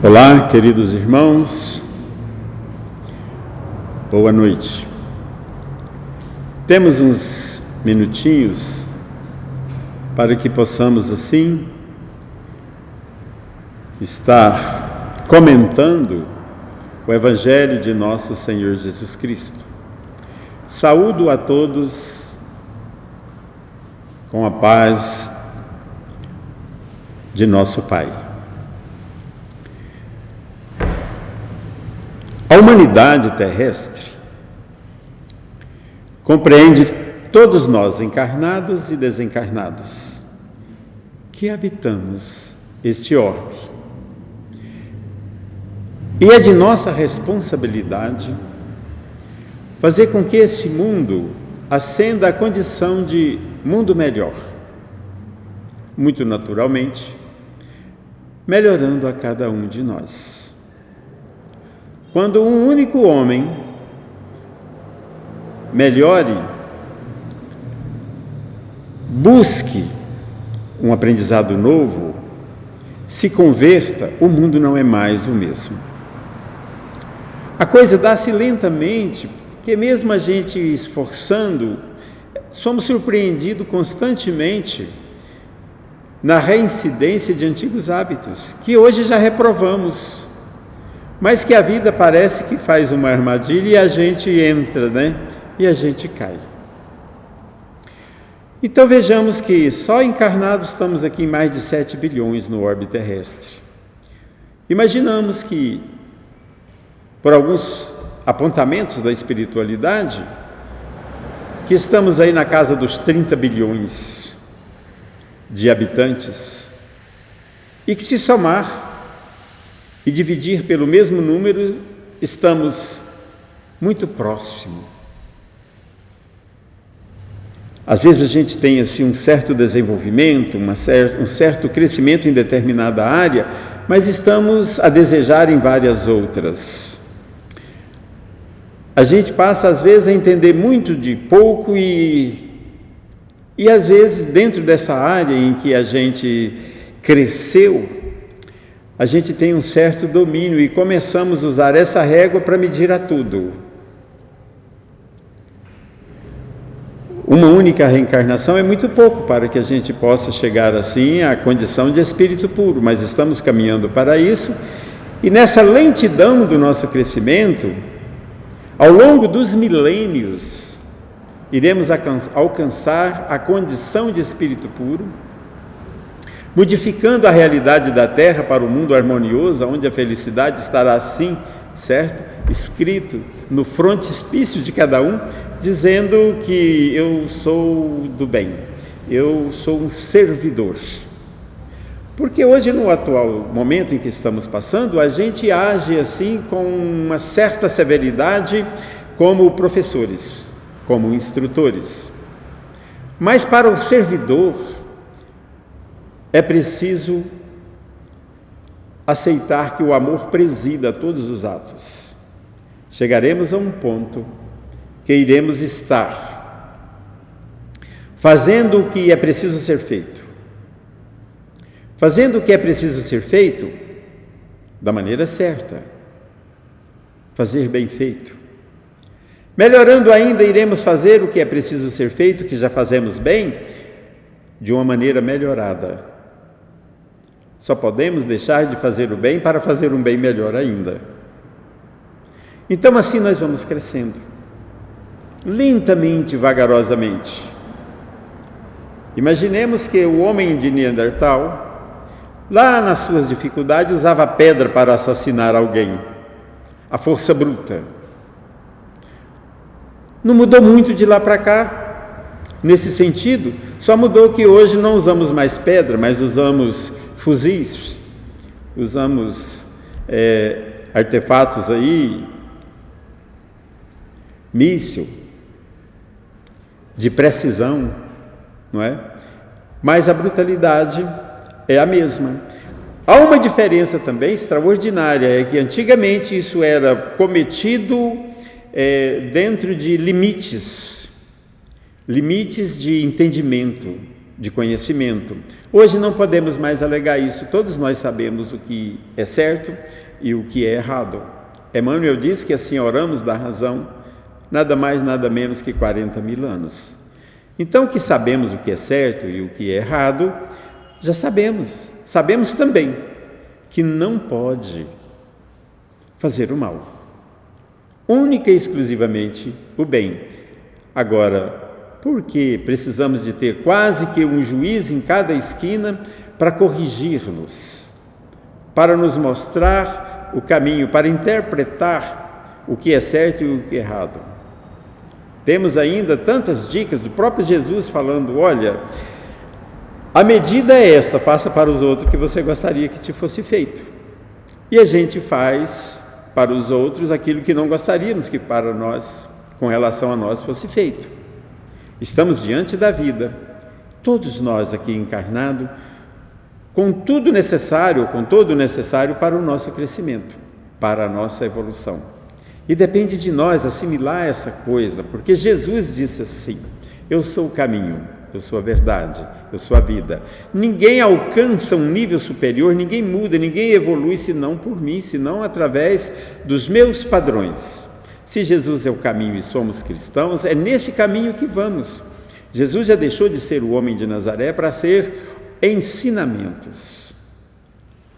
Olá, queridos irmãos, boa noite. Temos uns minutinhos para que possamos assim estar comentando o Evangelho de nosso Senhor Jesus Cristo. Saúdo a todos com a paz de nosso Pai. A humanidade terrestre compreende todos nós, encarnados e desencarnados, que habitamos este orbe. E é de nossa responsabilidade fazer com que esse mundo ascenda à condição de mundo melhor, muito naturalmente, melhorando a cada um de nós. Quando um único homem melhore, busque um aprendizado novo, se converta, o mundo não é mais o mesmo. A coisa dá-se lentamente, porque mesmo a gente esforçando, somos surpreendidos constantemente na reincidência de antigos hábitos, que hoje já reprovamos. Mas que a vida parece que faz uma armadilha e a gente entra, E a gente cai. Então vejamos que só encarnados estamos aqui em mais de 7 bilhões no orbe terrestre. Imaginamos que, por alguns apontamentos da espiritualidade, que estamos aí na casa dos 30 bilhões de habitantes, e que se somar e dividir pelo mesmo número, estamos muito próximo. Às vezes a gente tem assim, um certo desenvolvimento, um certo crescimento em determinada área, mas estamos a desejar em várias outras. A gente passa às vezes a entender muito de pouco e às vezes dentro dessa área em que a gente cresceu, a gente tem um certo domínio e começamos a usar essa régua para medir a tudo. Uma única reencarnação é muito pouco para que a gente possa chegar assim à condição de espírito puro, mas estamos caminhando para isso, e nessa lentidão do nosso crescimento, ao longo dos milênios, iremos alcançar a condição de espírito puro, modificando a realidade da Terra para um mundo harmonioso, onde a felicidade estará assim, certo? Escrito no frontispício de cada um, dizendo que eu sou do bem, eu sou um servidor. Porque hoje, no atual momento em que estamos passando, a gente age assim com uma certa severidade como professores, como instrutores. Mas para o servidor, é preciso aceitar que o amor presida todos os atos. Chegaremos a um ponto que iremos estar fazendo o que é preciso ser feito. Fazendo o que é preciso ser feito da maneira certa. Fazer bem feito. Melhorando ainda, iremos fazer o que é preciso ser feito, que já fazemos bem, de uma maneira melhorada. Só podemos deixar de fazer o bem para fazer um bem melhor ainda. Então assim nós vamos crescendo, lentamente, vagarosamente. Imaginemos que o homem de Neandertal, lá nas suas dificuldades, usava pedra para assassinar alguém, a força bruta. Não mudou muito de lá para cá, nesse sentido, só mudou que hoje não usamos mais pedra, mas usamos fuzis, usamos artefatos aí, míssil, de precisão, não é? Mas a brutalidade é a mesma. Há uma diferença também extraordinária, é que antigamente isso era cometido dentro de limites de entendimento. de conhecimento. Hoje não podemos mais alegar isso, todos nós sabemos o que é certo e o que é errado. Emmanuel diz que assim oramos da razão, nada mais, nada menos que 40 mil anos. Então, que sabemos o que é certo e o que é errado, já sabemos. Sabemos também que não pode fazer o mal, única e exclusivamente o bem. Agora, por que precisamos de ter quase que um juiz em cada esquina para corrigir-nos, para nos mostrar o caminho, para interpretar o que é certo e o que é errado? Temos ainda tantas dicas do próprio Jesus falando: olha, a medida é essa, faça para os outros o que você gostaria que te fosse feito. E a gente faz para os outros aquilo que não gostaríamos que para nós, com relação a nós, fosse feito. Estamos diante da vida, todos nós aqui encarnados, com tudo necessário, com todo o necessário para o nosso crescimento, para a nossa evolução. E depende de nós assimilar essa coisa, porque Jesus disse assim: eu sou o caminho, eu sou a verdade, eu sou a vida. Ninguém alcança um nível superior, ninguém muda, ninguém evolui senão por mim, senão através dos meus padrões. Se Jesus é o caminho e somos cristãos, é nesse caminho que vamos. Jesus já deixou de ser o homem de Nazaré para ser ensinamentos.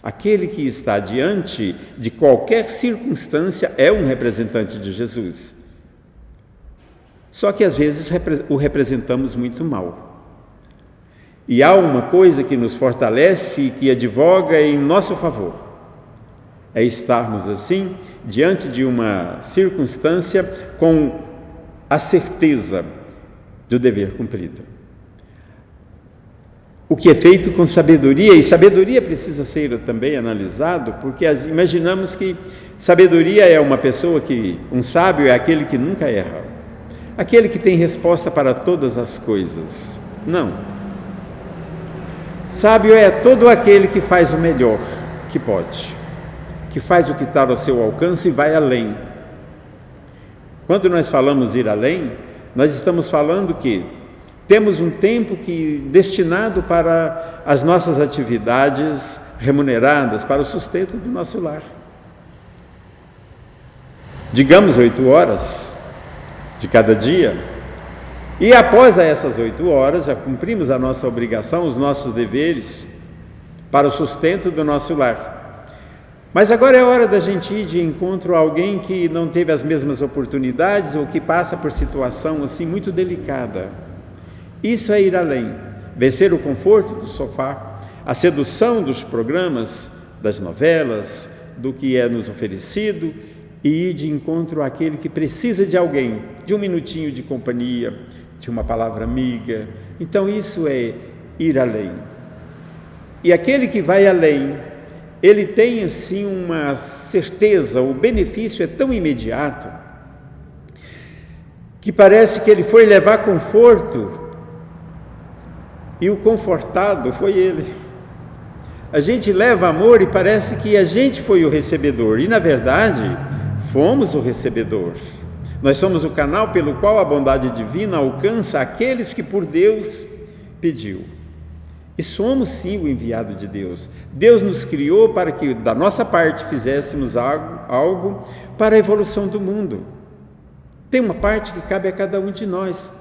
Aquele que está diante de qualquer circunstância é um representante de Jesus. Só que às vezes o representamos muito mal. E há uma coisa que nos fortalece e que advoga em nosso favor. É estarmos assim, diante de uma circunstância, com a certeza do dever cumprido. O que é feito com sabedoria, e sabedoria precisa ser também analisado, porque imaginamos que sabedoria é uma pessoa um sábio é aquele que nunca erra, aquele que tem resposta para todas as coisas. Não. Sábio é todo aquele que faz o melhor que pode, que faz o que está ao seu alcance e vai além. Quando nós falamos ir além, nós estamos falando que temos um tempo destinado para as nossas atividades remuneradas, para o sustento do nosso lar. Digamos 8 horas de cada dia, e após essas 8 horas já cumprimos a nossa obrigação, os nossos deveres para o sustento do nosso lar. Mas agora é hora da gente ir de encontro a alguém que não teve as mesmas oportunidades ou que passa por situação assim muito delicada. Isso é ir além, vencer o conforto do sofá, a sedução dos programas, das novelas, do que é nos oferecido, e ir de encontro àquele que precisa de alguém, de um minutinho de companhia, de uma palavra amiga. Então isso é ir além. E aquele que vai além, ele tem assim uma certeza, o benefício é tão imediato, que parece que ele foi levar conforto, e o confortado foi ele. A gente leva amor e parece que a gente foi o recebedor, e na verdade, fomos o recebedor. Nós somos o canal pelo qual a bondade divina alcança aqueles que por Deus pediu. E somos sim o enviado de Deus. Deus nos criou para que da nossa parte fizéssemos algo para a evolução do mundo. Tem uma parte que cabe a cada um de nós,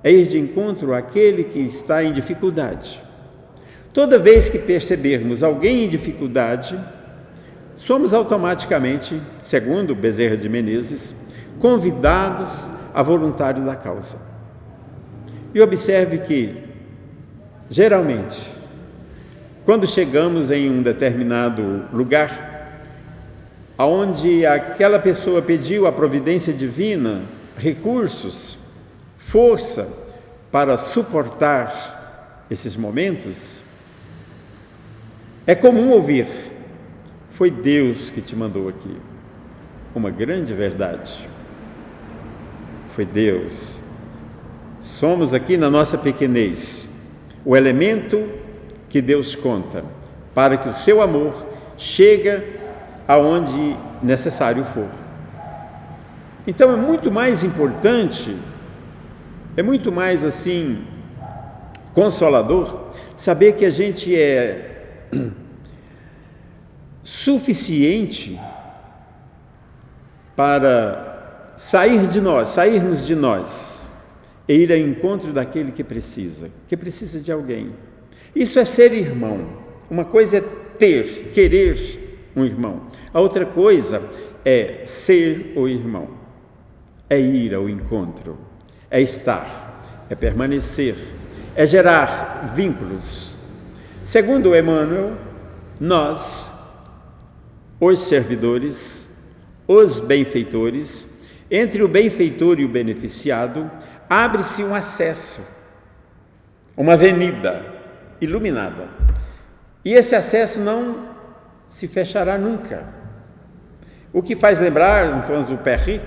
é ir de encontro àquele que está em dificuldade. Toda vez que percebermos alguém em dificuldade, somos automaticamente, segundo Bezerra de Menezes, convidados a voluntário da causa. E observe que, geralmente, quando chegamos em um determinado lugar, onde aquela pessoa pediu a providência divina, recursos, força para suportar esses momentos, é comum ouvir: foi Deus que te mandou aqui. Uma grande verdade. Foi Deus. Somos aqui na nossa pequenez o elemento que Deus conta para que o seu amor chegue aonde necessário for. Então é muito mais importante, é muito mais assim consolador saber que a gente é suficiente para sairmos de nós e ir ao encontro daquele que precisa de alguém. Isso é ser irmão. Uma coisa é querer um irmão. A outra coisa é ser o irmão. É ir ao encontro, é estar, é permanecer, é gerar vínculos. Segundo Emmanuel, nós, os servidores, os benfeitores, entre o benfeitor e o beneficiado, abre-se um acesso, uma avenida iluminada. E esse acesso não se fechará nunca. O que faz lembrar Saint-Exupéry,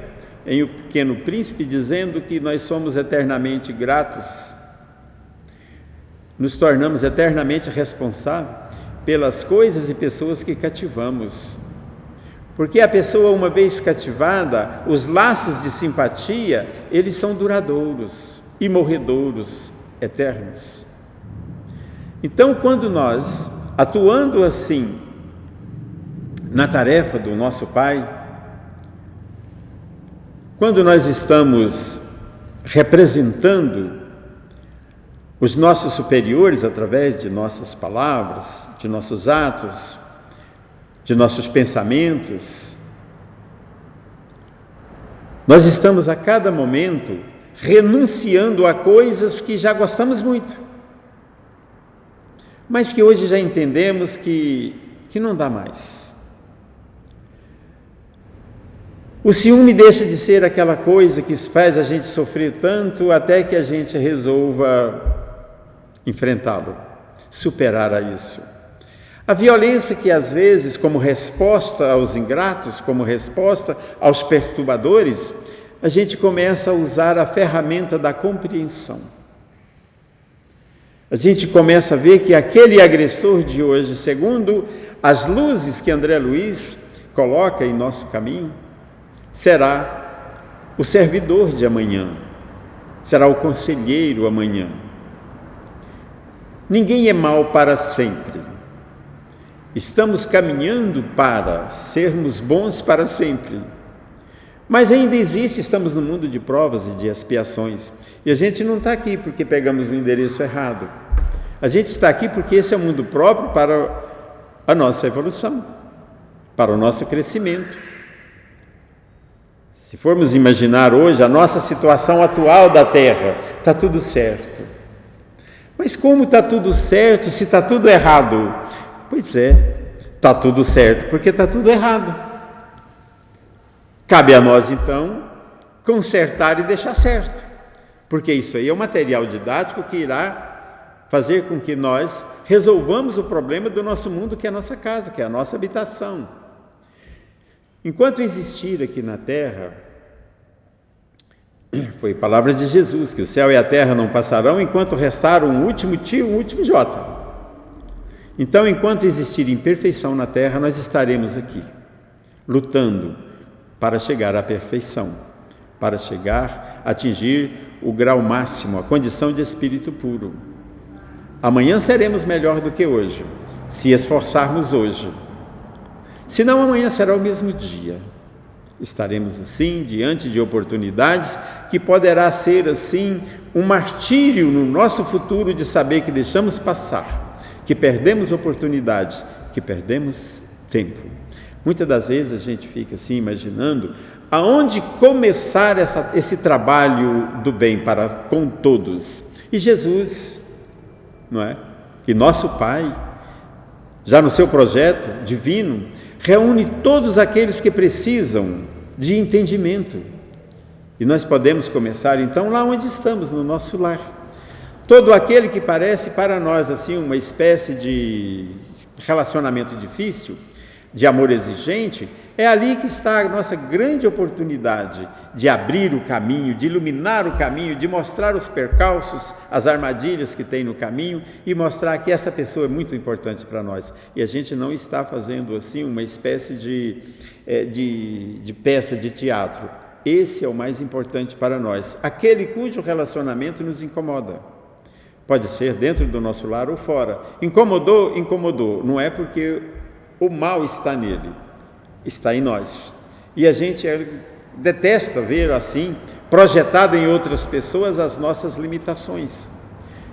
em O Pequeno Príncipe, dizendo que nós somos eternamente gratos, nos tornamos eternamente responsáveis pelas coisas e pessoas que cativamos. Porque a pessoa, uma vez cativada, os laços de simpatia, eles são duradouros, imorredouros, eternos. Então, quando nós, atuando assim na tarefa do nosso Pai, quando nós estamos representando os nossos superiores através de nossas palavras, de nossos atos, de nossos pensamentos, nós estamos a cada momento renunciando a coisas que já gostamos muito, mas que hoje já entendemos que não dá mais. O ciúme deixa de ser aquela coisa que faz a gente sofrer tanto até que a gente resolva enfrentá-lo, superar a isso. A violência que às vezes, como resposta aos ingratos, como resposta aos perturbadores, a gente começa a usar a ferramenta da compreensão. A gente começa a ver que aquele agressor de hoje, segundo as luzes que André Luiz coloca em nosso caminho, será o servidor de amanhã, será o conselheiro amanhã. Ninguém é mau para sempre. Estamos caminhando para sermos bons para sempre. Mas ainda existe, estamos no mundo de provas e de expiações. E a gente não está aqui porque pegamos o endereço errado. A gente está aqui porque esse é o mundo próprio para a nossa evolução, para o nosso crescimento. Se formos imaginar hoje a nossa situação atual da Terra, está tudo certo. Mas como está tudo certo se está tudo errado? Pois é, está tudo certo porque está tudo errado. Cabe a nós, então, consertar e deixar certo, porque isso aí é o material didático que irá fazer com que nós resolvamos o problema do nosso mundo, que é a nossa casa, que é a nossa habitação. Enquanto existir aqui na Terra, foi palavras de Jesus, que o céu e a terra não passarão enquanto restar um último tio, um último jota. Então, enquanto existir imperfeição na Terra, nós estaremos aqui, lutando para chegar à perfeição, para chegar a atingir o grau máximo, a condição de espírito puro. Amanhã seremos melhor do que hoje, se esforçarmos hoje. Senão amanhã será o mesmo dia. Estaremos assim, diante de oportunidades que poderá ser assim um martírio no nosso futuro de saber que deixamos passar, que perdemos oportunidades, que perdemos tempo. Muitas das vezes a gente fica assim imaginando aonde começar esse trabalho do bem para com todos. E Jesus, não é? E nosso Pai, já no seu projeto divino, reúne todos aqueles que precisam de entendimento. E nós podemos começar então lá onde estamos, no nosso lar. Todo aquele que parece para nós assim uma espécie de relacionamento difícil, de amor exigente, é ali que está a nossa grande oportunidade de abrir o caminho, de iluminar o caminho, de mostrar os percalços, as armadilhas que tem no caminho e mostrar que essa pessoa é muito importante para nós. E a gente não está fazendo assim uma espécie de peça de teatro. Esse é o mais importante para nós, aquele cujo relacionamento nos incomoda. Pode ser dentro do nosso lar ou fora. Incomodou? Incomodou. Não é porque o mal está nele, está em nós. E a gente detesta ver assim, projetado em outras pessoas, as nossas limitações.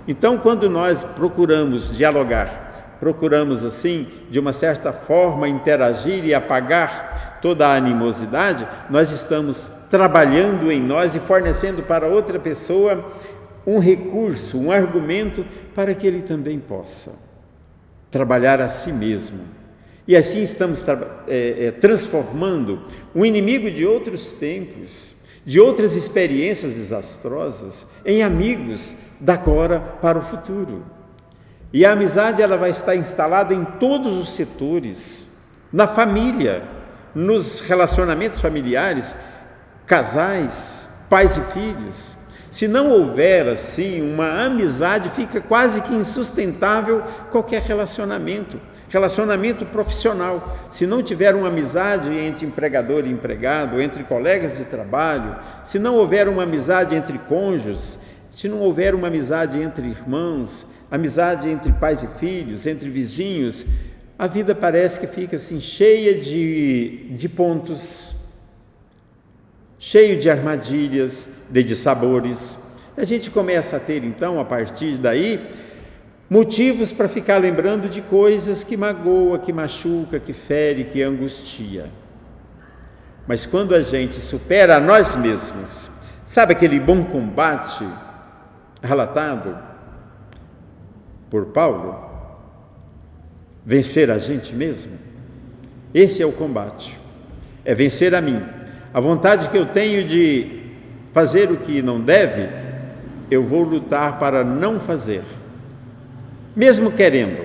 Então, quando nós procuramos dialogar, procuramos assim, de uma certa forma, interagir e apagar toda a animosidade, nós estamos trabalhando em nós e fornecendo para outra pessoa um recurso, um argumento para que ele também possa trabalhar a si mesmo. E assim estamos transformando um inimigo de outros tempos, de outras experiências desastrosas, em amigos da agora para o futuro. E a amizade ela vai estar instalada em todos os setores, na família, nos relacionamentos familiares, casais, pais e filhos. Se não houver assim uma amizade, fica quase que insustentável qualquer relacionamento profissional. Se não tiver uma amizade entre empregador e empregado, entre colegas de trabalho, se não houver uma amizade entre cônjuges, se não houver uma amizade entre irmãos, amizade entre pais e filhos, entre vizinhos, a vida parece que fica assim cheia de pontos, cheio de armadilhas, de dissabores. A gente começa a ter então, a partir daí, motivos para ficar lembrando de coisas que magoa, que machuca, que fere, que angustia. Mas quando a gente supera a nós mesmos, sabe aquele bom combate relatado por Paulo? Vencer a gente mesmo? Esse é o combate, é vencer a mim. A vontade que eu tenho de fazer o que não deve, eu vou lutar para não fazer, mesmo querendo.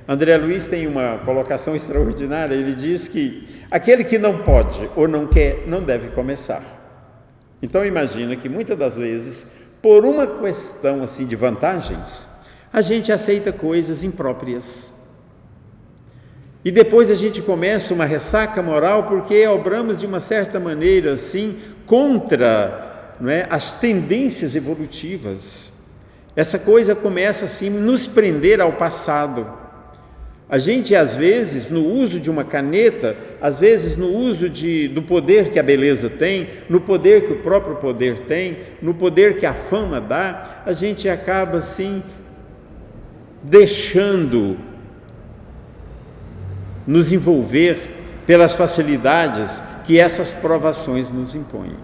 André Luiz tem uma colocação extraordinária, ele diz que aquele que não pode ou não quer, não deve começar. Então imagina que muitas das vezes, por uma questão assim de vantagens, a gente aceita coisas impróprias. E depois a gente começa uma ressaca moral porque obramos de uma certa maneira assim contra, não é, as tendências evolutivas. Essa coisa começa assim a nos prender ao passado. A gente às vezes no uso de uma caneta, às vezes no uso do poder que a beleza tem, no poder que o próprio poder tem, no poder que a fama dá, a gente acaba assim deixando nos envolver pelas facilidades que essas provações nos impõem.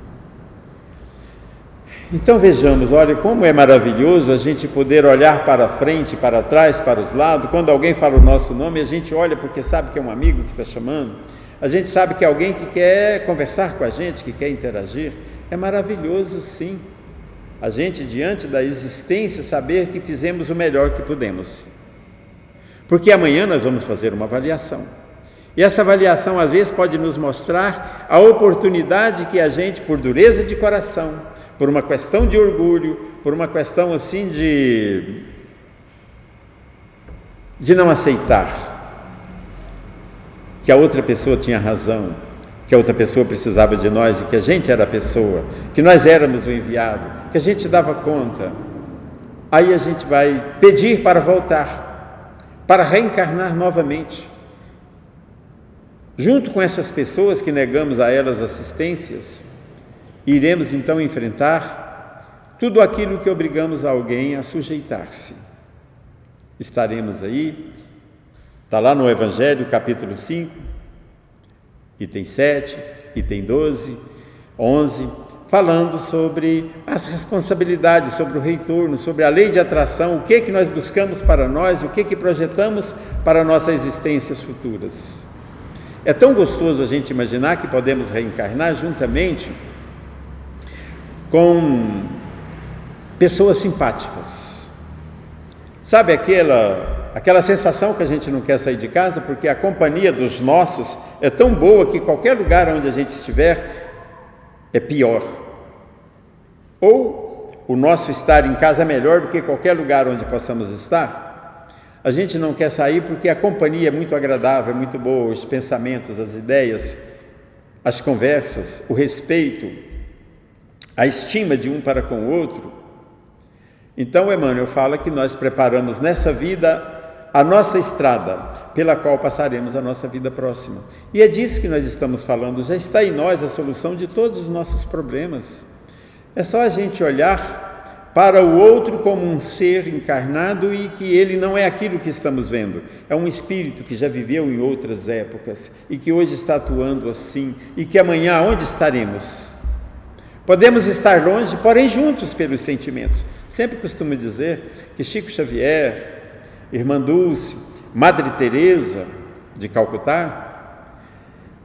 Então vejamos, olha como é maravilhoso a gente poder olhar para frente, para trás, para os lados. Quando alguém fala o nosso nome, a gente olha porque sabe que é um amigo que está chamando, a gente sabe que é alguém que quer conversar com a gente, que quer interagir. É maravilhoso sim, a gente diante da existência saber que fizemos o melhor que pudemos. Porque amanhã nós vamos fazer uma avaliação. E essa avaliação às vezes pode nos mostrar a oportunidade que a gente, por dureza de coração, por uma questão de orgulho, por uma questão assim de não aceitar que a outra pessoa tinha razão, que a outra pessoa precisava de nós e que a gente era a pessoa, que nós éramos o enviado, que a gente dava conta. Aí a gente vai pedir para voltar, para reencarnar novamente, junto com essas pessoas que negamos a elas assistências. Iremos então enfrentar tudo aquilo que obrigamos alguém a sujeitar-se. Estaremos aí, está lá no Evangelho, capítulo 5, item 7, item 12, 11, falando sobre as responsabilidades, sobre o retorno, sobre a lei de atração, o que nós buscamos para nós, o que projetamos para nossas existências futuras. É tão gostoso a gente imaginar que podemos reencarnar juntamente com pessoas simpáticas. Sabe aquela sensação que a gente não quer sair de casa porque a companhia dos nossos é tão boa que qualquer lugar onde a gente estiver é pior. Ou o nosso estar em casa é melhor do que qualquer lugar onde possamos estar. A gente não quer sair porque a companhia é muito agradável, é muito boa, os pensamentos, as ideias, as conversas, o respeito, a estima de um para com o outro. Então, Emmanuel fala que nós preparamos nessa vida a nossa estrada, pela qual passaremos a nossa vida próxima. E é disso que nós estamos falando. Já está em nós a solução de todos os nossos problemas. É só a gente olhar para o outro como um ser encarnado e que ele não é aquilo que estamos vendo. É um espírito que já viveu em outras épocas e que hoje está atuando assim, e que amanhã onde estaremos? Podemos estar longe, porém juntos pelos sentimentos. Sempre costumo dizer que Chico Xavier, Irmã Dulce, Madre Teresa de Calcutá,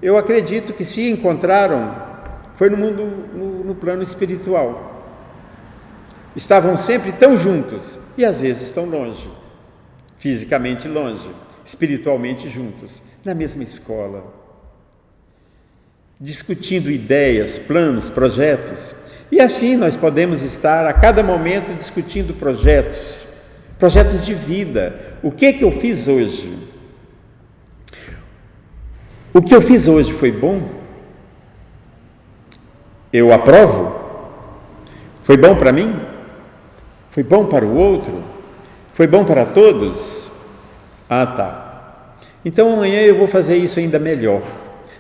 eu acredito que se encontraram foi no mundo, no plano espiritual. Estavam sempre tão juntos e às vezes tão longe, fisicamente longe, espiritualmente juntos, na mesma escola, discutindo ideias, planos, projetos. E assim nós podemos estar a cada momento discutindo projetos de vida. O que eu fiz hoje? O que eu fiz hoje foi bom? Eu aprovo? Foi bom para mim? Foi bom para o outro? Foi bom para todos? Ah, tá. Então amanhã eu vou fazer isso ainda melhor,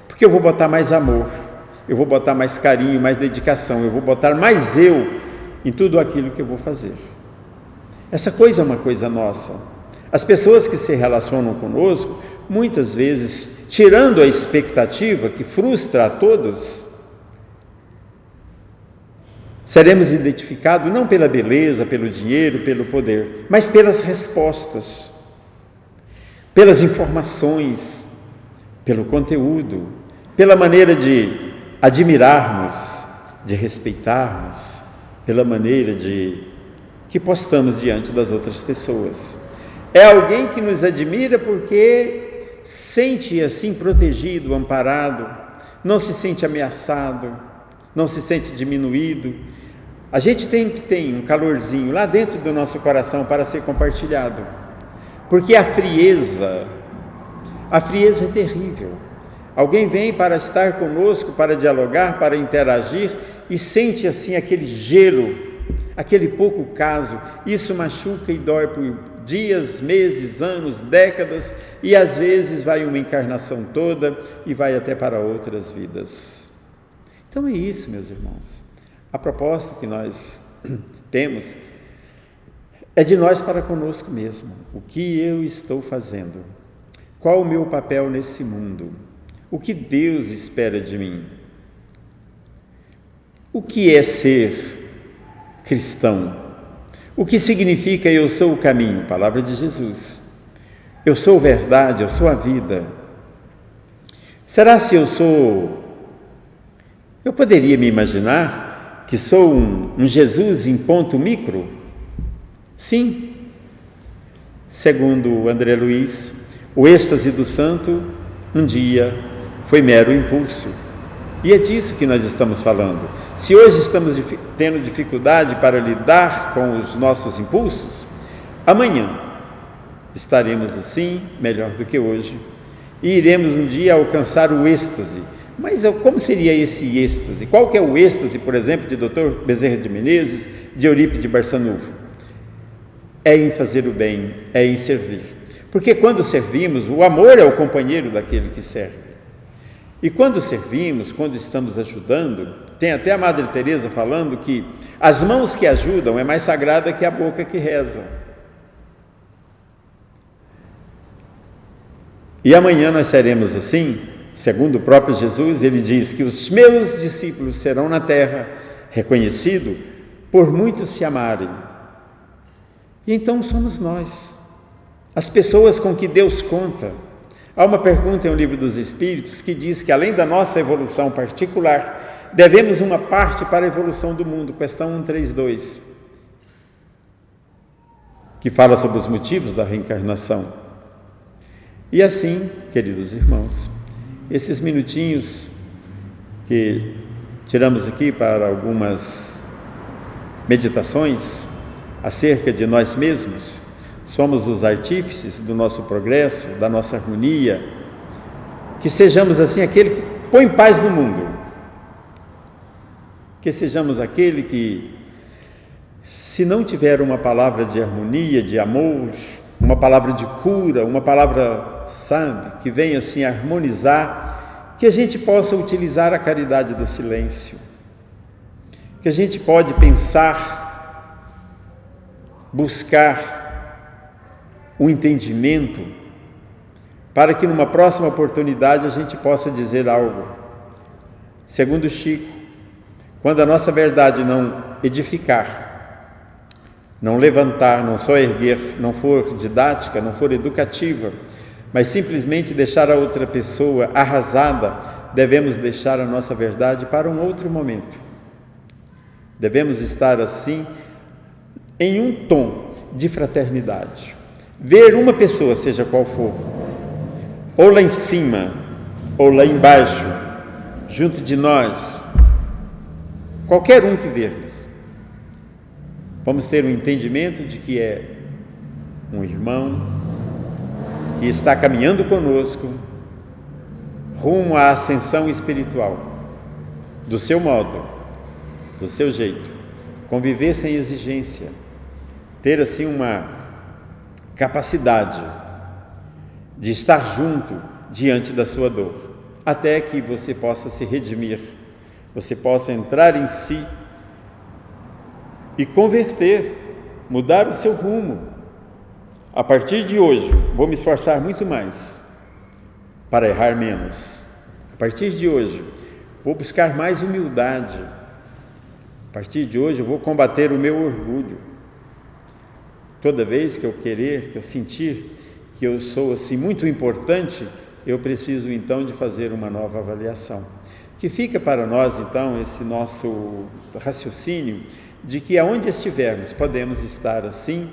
porque eu vou botar mais amor, eu vou botar mais carinho, mais dedicação, eu vou botar mais eu em tudo aquilo que eu vou fazer. Essa coisa é uma coisa nossa. As pessoas que se relacionam conosco, muitas vezes, tirando a expectativa que frustra a todos, seremos identificados não pela beleza, pelo dinheiro, pelo poder, mas pelas respostas, pelas informações, pelo conteúdo, pela maneira de admirarmos, de respeitarmos, pela maneira que postamos diante das outras pessoas. É alguém que nos admira porque sente assim protegido, amparado, não se sente ameaçado, não se sente diminuído. A gente tem um calorzinho lá dentro do nosso coração para ser compartilhado, porque a frieza é terrível. Alguém vem para estar conosco, para dialogar, para interagir e sente assim aquele gelo, aquele pouco caso. Isso machuca e dói por dias, meses, anos, décadas, e às vezes vai uma encarnação toda e vai até para outras vidas. Então é isso, meus irmãos. A proposta que nós temos é de nós para conosco mesmo. O que eu estou fazendo? Qual o meu papel nesse mundo? O que Deus espera de mim? O que é ser cristão? O que significa eu sou o caminho? Palavra de Jesus. Eu sou verdade, eu sou a vida. Será se eu poderia me imaginar que sou um Jesus em ponto micro? Sim. Segundo André Luiz, o êxtase do santo um dia foi mero impulso. E é disso que nós estamos falando. Se hoje estamos tendo dificuldade para lidar com os nossos impulsos, amanhã estaremos assim, melhor do que hoje, e iremos um dia alcançar o êxtase. Mas como seria esse êxtase? Qual que é o êxtase, por exemplo, de Dr. Bezerra de Menezes, de Eurípides de Barçanufo? É em fazer o bem, é em servir. Porque quando servimos, o amor é o companheiro daquele que serve. E quando servimos, quando estamos ajudando, tem até a Madre Teresa falando que as mãos que ajudam é mais sagrada que a boca que reza. E amanhã nós seremos assim, segundo o próprio Jesus. Ele diz que os meus discípulos serão na terra reconhecidos por muitos se amarem. E então somos nós, as pessoas com que Deus conta. Há uma pergunta em O Livro dos Espíritos que diz que, além da nossa evolução particular, devemos uma parte para a evolução do mundo, questão 132, que fala sobre os motivos da reencarnação. E assim, queridos irmãos, esses minutinhos que tiramos aqui para algumas meditações acerca de nós mesmos, somos os artífices do nosso progresso, da nossa harmonia, que sejamos assim aquele que põe paz no mundo, que sejamos aquele que se não tiver uma palavra de harmonia, de amor, uma palavra de cura, uma palavra, sabe, que venha assim harmonizar, que a gente possa utilizar a caridade do silêncio, que a gente pode pensar, buscar o entendimento, para que numa próxima oportunidade a gente possa dizer algo. Segundo Chico, quando a nossa verdade não edificar, não levantar, não só erguer, não for didática, não for educativa, mas simplesmente deixar a outra pessoa arrasada, devemos deixar a nossa verdade para um outro momento. Devemos estar assim, em um tom de fraternidade. Ver uma pessoa, seja qual for, ou lá em cima, ou lá embaixo, junto de nós, qualquer um que vermos, vamos ter um entendimento de que é um irmão que está caminhando conosco rumo à ascensão espiritual, do seu modo, do seu jeito, conviver sem exigência, ter assim uma capacidade de estar junto diante da sua dor, até que você possa se redimir, você possa entrar em si e converter, mudar o seu rumo. A partir de hoje, vou me esforçar muito mais para errar menos. A partir de hoje, vou buscar mais humildade. A partir de hoje, eu vou combater o meu orgulho. Toda vez que eu querer, que eu sentir que eu sou assim muito importante, eu preciso então de fazer uma nova avaliação. Que fica para nós então esse nosso raciocínio de que aonde estivermos podemos estar assim,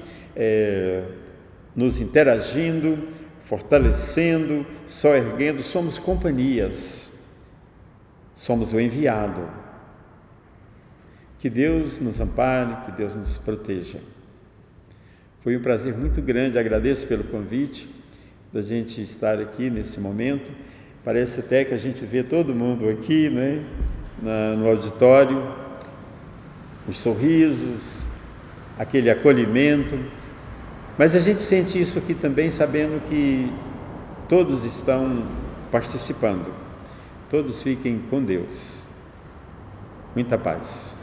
nos interagindo, fortalecendo, só erguendo, somos companhias, somos o enviado. Que Deus nos ampare, que Deus nos proteja. Foi um prazer muito grande, agradeço pelo convite da gente estar aqui nesse momento. Parece até que a gente vê todo mundo aqui, né, no auditório, os sorrisos, aquele acolhimento, mas a gente sente isso aqui também sabendo que todos estão participando. Todos fiquem com Deus. Muita paz.